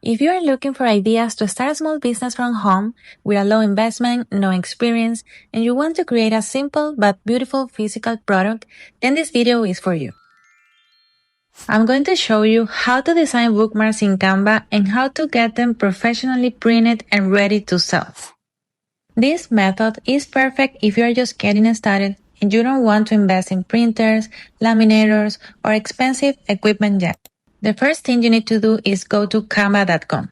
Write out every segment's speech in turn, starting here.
If you are looking for ideas to start a small business from home with a low investment, no experience, and you want to create a simple but beautiful physical product, then this video is for you. I'm going to show you how to design bookmarks in Canva and how to get them professionally printed and ready to sell. This method is perfect if you are just getting started and you don't want to invest in printers, laminators, or expensive equipment yet. The first thing you need to do is go to canva.com.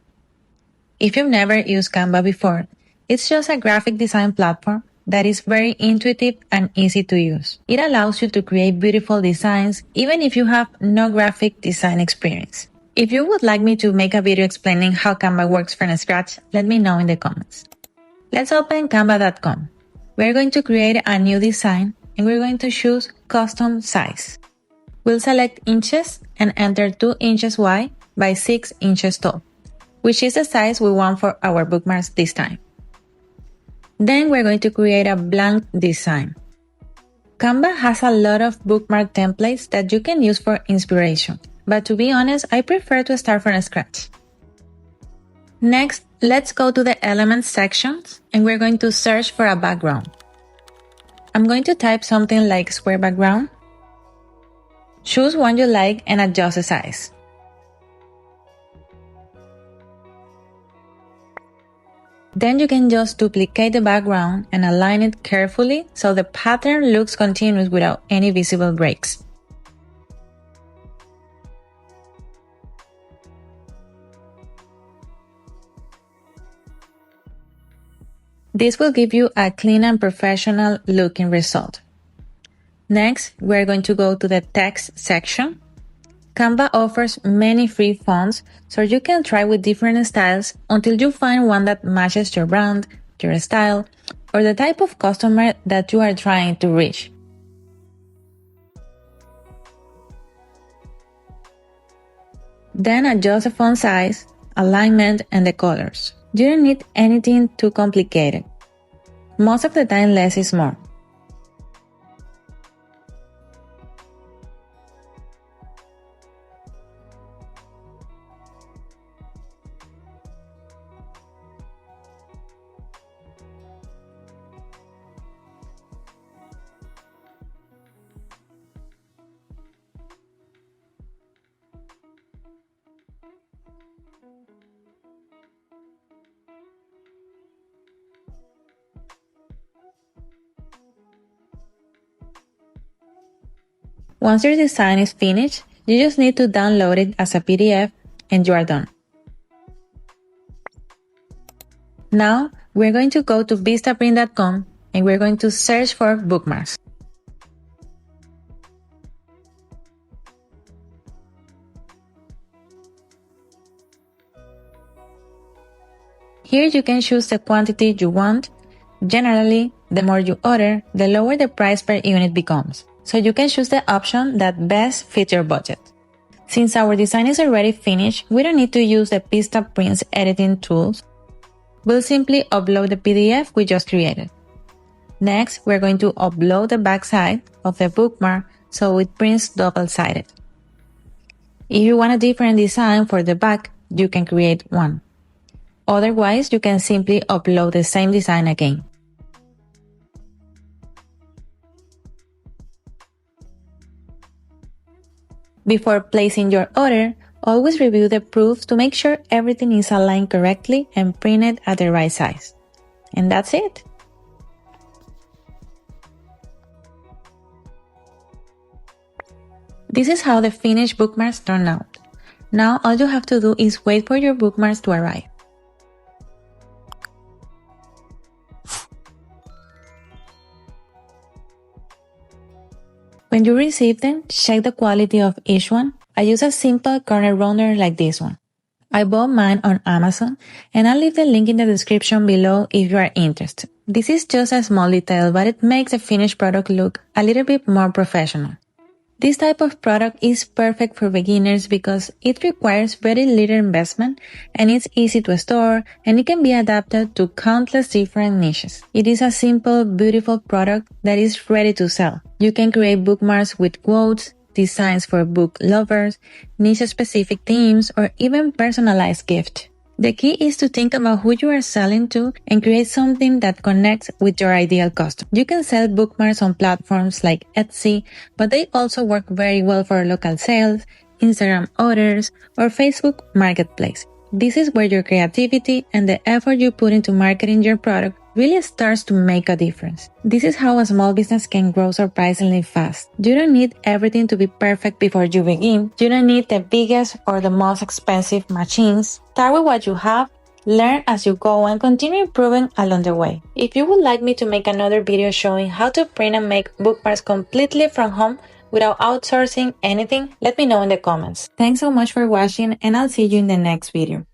If you've never used Canva before, it's just a graphic design platform that is very intuitive and easy to use. It allows you to create beautiful designs even if you have no graphic design experience. If you would like me to make a video explaining how Canva works from scratch, let me know in the comments. Let's open canva.com. We're going to create a new design and we're going to choose custom size. We'll select inches and enter 2 inches wide by 6 inches tall, which is the size we want for our bookmarks this time. Then we're going to create a blank design. Canva has a lot of bookmark templates that you can use for inspiration, but to be honest, I prefer to start from scratch. Next, let's go to the elements sections and we're going to search for a background. I'm going to type something like square background. Choose one you like and adjust the size. Then you can just duplicate the background and align it carefully so the pattern looks continuous without any visible breaks. This will give you a clean and professional looking result. Next, we're going to go to the text section. Canva offers many free fonts, so you can try with different styles until you find one that matches your brand, your style, or the type of customer that you are trying to reach. Then adjust the font size, alignment, and the colors. You don't need anything too complicated. Most of the time, less is more. Once your design is finished, you just need to download it as a PDF and you are done. Now, we're going to go to VistaPrint.com and we're going to search for bookmarks. Here you can choose the quantity you want. Generally, the more you order, the lower the price per unit becomes. So you can choose the option that best fits your budget. Since our design is already finished, we don't need to use the VistaPrint's editing tools. We'll simply upload the PDF we just created. Next, we're going to upload the back side of the bookmark so it prints double-sided. If you want a different design for the back, you can create one. Otherwise, you can simply upload the same design again. Before placing your order, always review the proofs to make sure everything is aligned correctly and printed at the right size. And that's it. This is how the finished bookmarks turn out. Now all you have to do is wait for your bookmarks to arrive. When you receive them, check the quality of each one. I use a simple corner rounder like this one. I bought mine on Amazon, and I'll leave the link in the description below if you are interested. This is just a small detail, but it makes the finished product look a little bit more professional. This type of product is perfect for beginners because it requires very little investment and it's easy to store and it can be adapted to countless different niches. It is a simple, beautiful product that is ready to sell. You can create bookmarks with quotes, designs for book lovers, niche-specific themes, or even personalized gifts. The key is to think about who you are selling to and create something that connects with your ideal customer. You can sell bookmarks on platforms like Etsy, but they also work very well for local sales, Instagram orders, or Facebook Marketplace. This is where your creativity and the effort you put into marketing your product really starts to make a difference. This is how a small business can grow surprisingly fast. You don't need everything to be perfect before you begin. You don't need the biggest or the most expensive machines. Start with what you have, learn as you go, and continue improving along the way. If you would like me to make another video showing how to print and make bookmarks completely from home without outsourcing anything, let me know in the comments. Thanks so much for watching, and I'll see you in the next video.